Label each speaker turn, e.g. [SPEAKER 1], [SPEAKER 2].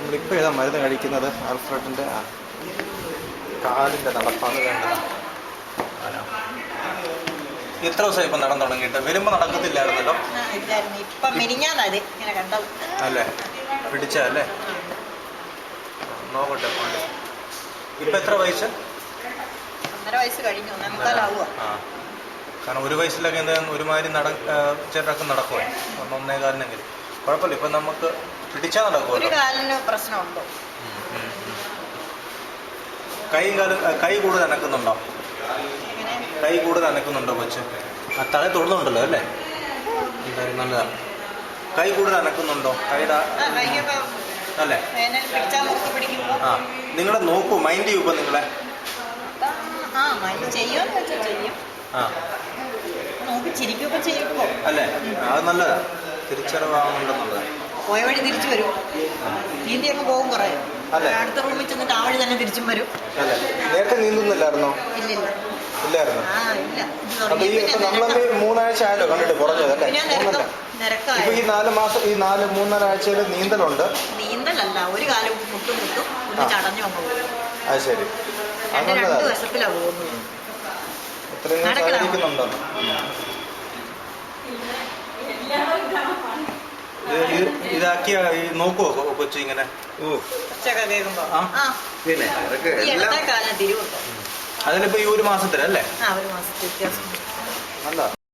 [SPEAKER 1] നമ്മളിപ്പോൾ ഏതാ മരുന്ന് കഴിക്കുന്നത്? ആൽഫ്രഡിൻ്റെ കാലിൻ്റെ നടപ്പാണ് വേണ്ടത്. എത്ര ദിവസമായി ഇപ്പം നടന്നു തുടങ്ങിയിട്ട്? വരുമ്പോൾ നടക്കത്തില്ലായിരുന്നല്ലോ. അല്ലേ, പിടിച്ചല്ലേ? നോക്കട്ടെ. ഇപ്പം എത്ര വയസ്സ്?
[SPEAKER 2] 1.5 വയസ്സ് കഴിഞ്ഞു.
[SPEAKER 1] കാരണം 1 വയസ്സിലൊക്കെ എന്തായാലും ഒരുമാതിരി ചേട്ടൊക്കെ നടക്കുമോ? 1.25 കുഴപ്പമില്ല. ഇപ്പം നമുക്ക് പിടിച്ചാൽ നടക്കുമോ?
[SPEAKER 2] ഒരു കാലിന് പ്രശ്നമുണ്ടോ?
[SPEAKER 1] കൈ കൂടുതൽ അനക്കുന്നുണ്ടോ? കൈ കൂടുതൽ അനക്കുന്നുണ്ടോ കൊച്ച്? തല തൊടുന്നുണ്ടല്ലോ അല്ലേ? എന്തായാലും നല്ലതാണ്. കൈ കൂടുതൽ അനക്കുന്നുണ്ടോ? കൈയുടെ അല്ലേ? ആ, നിങ്ങളെ നോക്കൂ, മൈൻഡ് ചെയ്യുമ്പോൾ നിങ്ങളെ അല്ലേ? അത് നല്ലതാ, തിരിച്ചറിവാകുന്നുണ്ടെന്നുള്ളത്.
[SPEAKER 2] പോയ വഴി തിരിച്ചു വരും. നീന്തി അങ്ങ് പോകും കുറേ. അടുത്ത റൂമിൽ ചെന്നിട്ട് ആ വഴി തന്നെ തിരിച്ചും വരും.
[SPEAKER 1] അല്ലേ? നേരത്തെ നീന്തുന്നില്ലായിരുന്നോ? ഇല്ലായിരുന്നു. അപ്പൊ ഈ നമ്മളത് 3 ആഴ്ച ആയാലോ കണ്ടിട്ട് കുറഞ്ഞതല്ലേ? ഇപ്പൊ ഈ 4 മാസം, ഈ 3-4 ആഴ്ചയിൽ നീന്തലുണ്ട്.
[SPEAKER 2] നീന്തലല്ല, ഒരു കാലം മുട്ടും ചടഞ്ഞു പോകും.
[SPEAKER 1] അത് ശരി.
[SPEAKER 2] 2 വർഷത്തിലാ പോകുന്നത്.
[SPEAKER 1] ഇത്രയും സഹായിക്കുന്നുണ്ടോ? ഇതാക്കിയ നോക്കുവോ കൊച്ചു ഇങ്ങനെ? അതിലിപ്പോ ഈ 1 മാസത്തിലല്ലേ?
[SPEAKER 2] 1 മാസത്തെ വ്യത്യാസം.
[SPEAKER 1] നല്ല